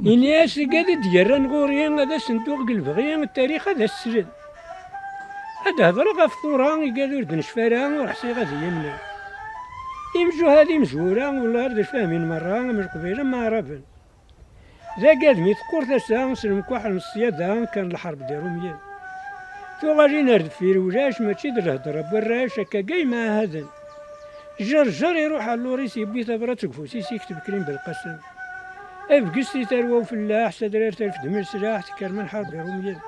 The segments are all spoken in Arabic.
إنياس قاعد ديران غوريان هذا صندوق البغيان التاريخ هذا السجن هذا هضر غف ثوران قالوا ردن شفاران ورحسي غادي يمنا يمجو هذه مزورة ولا رد فاهمين مرة من قبيلة ما رابن ذا قاد ميتقور تسا سلم كواحد الصيادة كان الحرب ديالو مية تو غادي نرد في رواج ماشي د الهضرة براش هكا كاي مع هذا جر يروح على اللوريس يبي تبرا تكفوسيس يكتب كريم بالقسم ابقستي تروى فلاح سدرير تلف دمر سلاح تكرمن حرب ديالو مية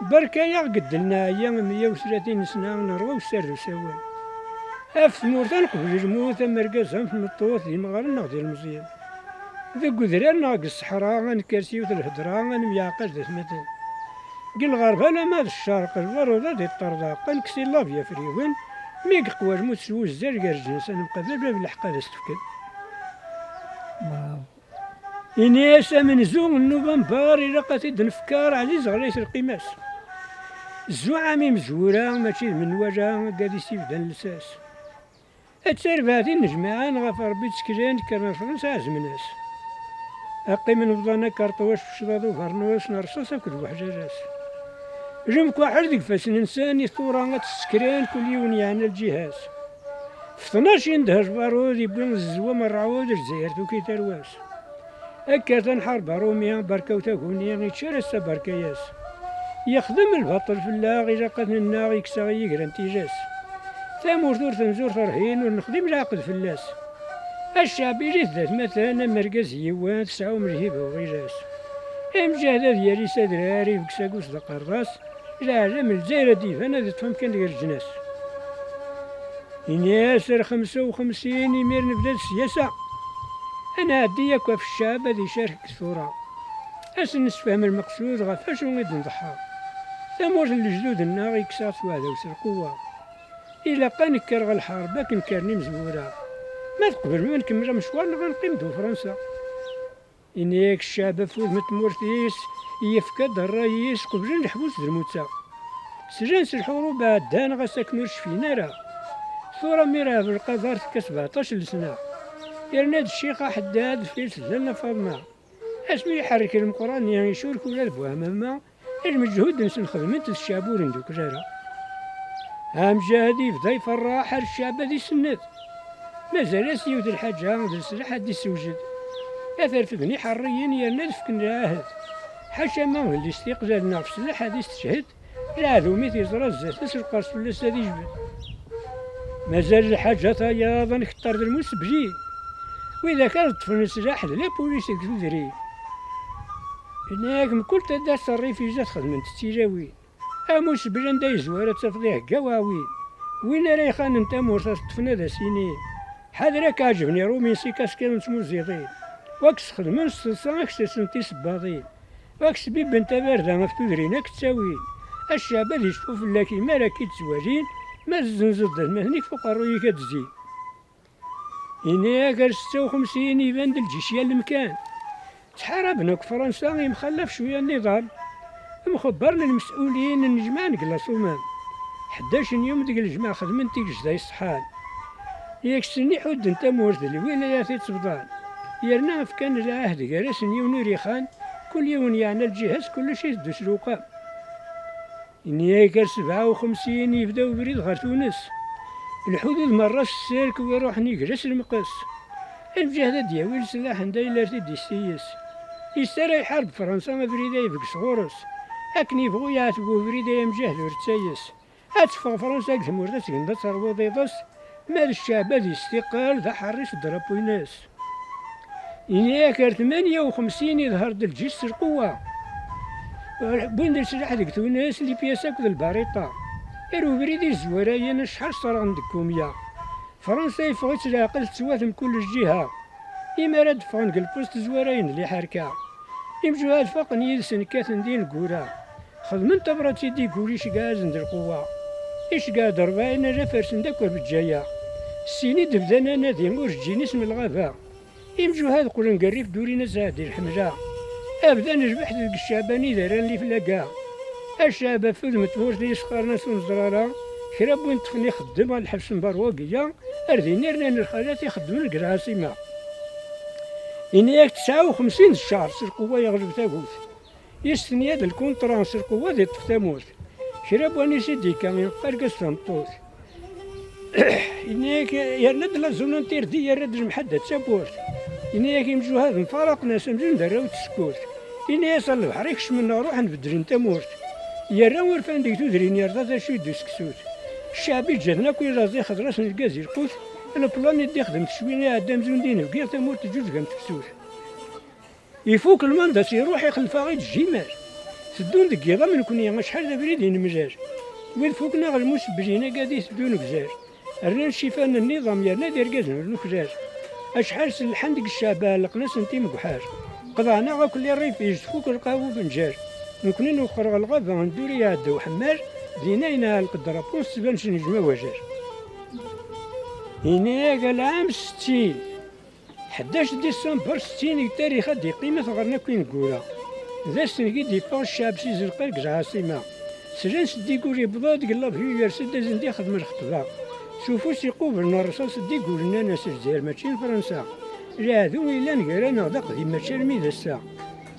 بركة يعقد لنا أيام 130 سنة نروى وسردو سوا أف مورتان قبل الموت مركزهم في المطوط ديال مغارنا ديال المزيان ذا قدران ناقص الصحراء غنكرسي وذا الهدرة غنميعقاش ذا ثمثل قل غربها لا ما الشرق البرودة ديال الطرداق نكسي لافيا فريوين ميق قواج موت سوو الزرقار جنس أنا مقابل باب الحق هذا استفكر إنياس من زوم نوفمبر إلا قاتد نفكار على زغريس القماس الزعامي مزورة ماشي من وجه قاد يسيف دان لساس التعرف هذه النجمعان غف ربي تسكرين كان فرنسا عزم ناس أقي من فضانا كارطواش في الشضاض وفرنوس نرصاص كل وحجاجاس جمك واحد ديك فاس الإنسان يثورا تسكرين كل يوم يعني الجهاز في 12 يندهج بارود يبين الزوا من الرعود الجزائر توكي ترواس هكا تنحرب روميا بركة وتاكونيا يتشارى السبركياس يخدم البطل في اللاغ إذا قد الناغ يكسى يقرا انتجاس ثامور ثور تنزور فرحين ونخدم العقد في اللاس الشعب يجي ذات مثلا مركز يوان تسعة ومرهيبة وغيراس مجاهدة ديالي سادراري بكساكوس دا قراص العالم الجزائر ديفانا ذات تفهم كان غير الجناس ياسر 55 يمير نبدا السياسة أنا عديك في الشعب هذي شارك الثورة أسن نسفهم المقصود غفاش ونغيد نضحى ثمور الجدود الناغ يكسات وهذا وسر قوة إلا قنكر غالحرب كنكرني مزورة ما تقبل ما نكمل مشوارنا غنقيم دو فرنسا إنيك الشعب فوز متمورتيس يفكد الرئيس قبل الحبوس الموتى سجنس الحروب عدان غساكنوش فينا راه ثورة ميراه بالقدر تكا 17 سنة يرناد الشيخ حداد في سلالنا فاطمة اسمي يحرك المقران يعني يشورك ولا البوها ماما المجهود نس نخدمت الشعب ورندوك راه مجاهدي بدا يفرح الشعب هذي سنات مازال سيود الحاجة ذا السلاح هادي سوجد أثر فدني حريين يرناد فكنا عهد حاشا ما هو اللي استقلالنا في السلاح هادي استشهد العدو ميت يزرى الزات القرص ولا سادي جبل مازال الحاجة طياضا نختار المسبجي وإذا كان طفل السلاح لا بوليس يكتدري هناك من كل تدا صريفي جات خدمة التجاوي أموس بلان دا يزوارة تفضيح قواوي وين ريخان انت مرصاص طفنا ذا سنين حذرك عجبني رومي سيكاس كانوا نسمو زيطين واكس خدمة الصلصة اكس سنتي سباطين واكس بيب انت باردة مفتودرينك تساوين الشعب اللي يشوفو فلاكي ما راكي تزواجين ما زنزد المهنيك فوق الروي كتزين إني أكر 56 يبان الجيشية المكان تحاربنا فرنسا يمخلف شوية النظام مخبرنا المسؤولين النجمع نقلاص ومام 11 يوم ديك الجماعة خدمتي جداي الصحان ياك سني حد انت مورد الولايات تبضان يرنا كان العهد جالس يونيري خان كل يوم يعني الجهاز كل شيء دو سروقه إني أكر 57 يبداو بريد غير تونس الحدود مرة السيرك ويروح نيجلس المقص الجهد ديالو السلاح عندا إلا تدي السياس يسترى يحارب فرنسا ما فريدا يبقى صغورس أكن يبغو يعتبو فريدا يمجهد ورتسايس أتفق فرنسا كثمورتا تقندا تروض ضيضس مال الشعب هذي استقال ذا حريش ضربو الناس إني أكر 58 يظهر د الجيش القوة بين السلاح ديك تونس اللي بياساك ذا الباريطة إرو بريدي الزورايين شحال صار عندكم يا فرنسا يفغت العقل تسوات من كل جهة إما راد فغن قلبوست زوراين اللي حركة يمجو هاد فقن يدسن كاثن دين القورا خدمن تبراتي دي قوليش قازن دي القوة إيش قاد ربعين جا فرسن داكور بالجاية السيني دبدانا نادي مرجين اسم الغابة يمجو هاد قولن قريف دورينا زادي الحملة أبدا نجبح ديك الشعباني داران اللي فلاقا الشعب فوز متمورتي يسخر ناس ونزرارا كراب وين تفني خدم على الحبس مبرواقية أرديني رنان الخالات يخدمون القراسمة إنياك 59 الشهر سرقوا يغلب تاقوت يستنيا د الكونتران سرقوا دي طف تاموت شراب واني سيدي كان ينقل قصة مطوط إنياك يرد لا زونونتير دي يرد المحدد سابورت إنياك يمجو هذا نفارق ناس مزون دراو تسكوت إنيا صار البحر يكش منا روح نبدل انت مورت يرا ورفان ديك تدرين يرضى شو يدسكسوت الشعبي جاتنا كل رازي خضراس الكازي القوت البلان يدي خدمت شويه عدام زون دينا بقيا تمورت جوج قام تكسوت يفوك المندس يروح يخلفها غير الجمال سدون دقيقة من كوني شحال د بريدين مجاج وين فوقنا غير المسبجين قادي سدون كزاج رنا شيفان النظام يرنا دير كازن الكزاج اشحال سلحان ديك الشعبة لقنا سنتيم كحاج قضانا غا كل الريف يجفوك القاو بنجار نكوني نوخر الغابة ندوري عدا وحمار ديناينا القدرة بونس بانش نجمة وجار هنا قال عام 60 11 ديسمبر 60 تاريخ دي قيمة غرنا كوين نقولها ذا سنكي ديبان الشعب سيز القلق عاصمة سجن سدي قولي بضاد قلب هي يرسد زندي خدم الخطبة شوفوا سيقوب لنا الرصاص سدي قولنا ناس الجزائر ماشي فرنسا جاهدوا إلا نقرانا غدا قديم ماشي رمي ذا الساعة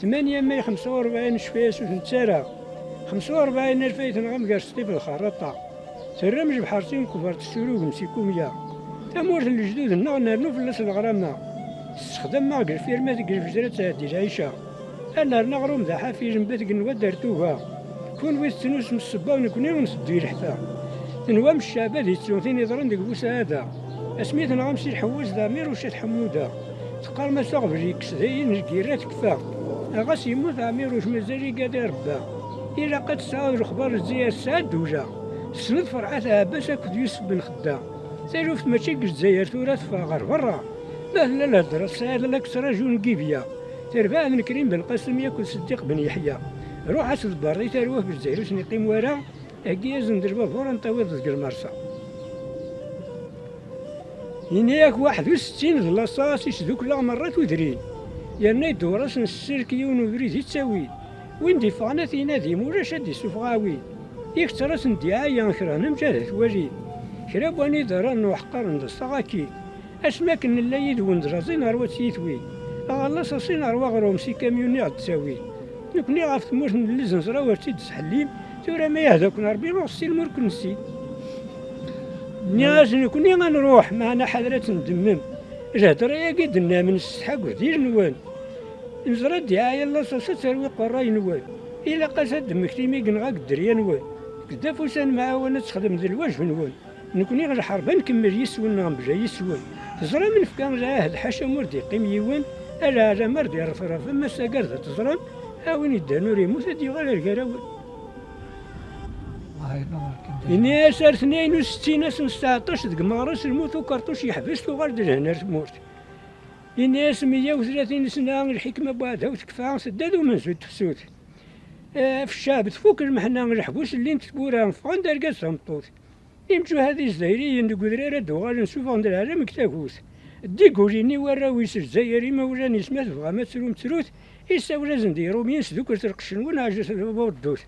8 ماي 45 شفاس وثنتسارة 45 الفايت نغم قرصتي في الخرطة ترمج بحارتين كبار السلوك مسيكوميا تمورت الجدود نرنو في الناس الغرامة استخدم ما قل فيرما تقل في جرات هادي العيشة أنا نغروم ذا حافي جنبات قنوة دارتوها كون ويستنوس من الصبا ونكوني ونسدو الحفا تنوام الشعب هذي تسوثين يضرن ديك بوسا هذا اسميت نغم سي الحواس ضمير وشات حمودة تقال ما تغفر يكس ذاين الكيرات كفا أغاس يموت عمير وش مزاجي قادر ربا إلا قد تساعد الأخبار الزيا السعد دوجا سند فرحتها بس أكد يوسف بن خدام تشوف ماشي الجزائر ثورة فاغر برا لا الهدرة السعادة لك سراجون قيبيا تربع من كريم بن قاسم ياكل صديق بن يحيى روح أسد بري تروح بالجزائر وش نقيم ورا أكياز ندربا فورا نطوي ضد المرسى هناك 61 لاصاص يشدوك لا مرات ودرين يرنا يدورس السيركيون وبريد يتساوي وين دفعنا في نادي مولا شاد يسوفغاوي يكترس ندعاية نكرهنا مجالة واجين كراب واني دران وحقار ندستغاكي اسماكن لا يدون درازين اروات يثوي الله صاصين اروا غروم سي كاميوني عاد تساوي نكوني غاف تموت من اللزن زراوات تسحليم تورا ما يهداك ربي نغسي الملك نسي نياز نكوني غنروح معنا حضرة ندمم الهدرة يا قدنا من السحاق ودير نوان نزرا دعاية الله صاصا تروي قراي نوان إلا قاسد دمك تيمي قنغاك الدريا نوان كدا فوسان معاونة تخدم ذا الواجب نوان نكوني غير حربا نكمل يسون نغمجا يسون تزرا من فكان جاه الحاشا مردي قيم يوان ألا على مردي رفرف ما ساقر ذا تزرا هاوين يدانو ريموت هادي غير الكراوان إني أسار 62 سنة 19 دق مغرس الموت وكرطوش يحبس وغرد الهنا تموت إني أس 130 سنة الحكمة بعدها وتكفى سداد ومنسود تفسوت في الشعب تفوك المحنة الحبوس اللي نتبورها نفقان دار قاسها مطوط يمشو هذه الزايرية ندقو ذرارة دوغال نشوف عند العالم كتاكوس ديكوليني وراويس الجزائري ما وراني سمات بغا ما تسلو متروت يساو لازم ديرو مين سدوك ترقشن ونعجز بوردوت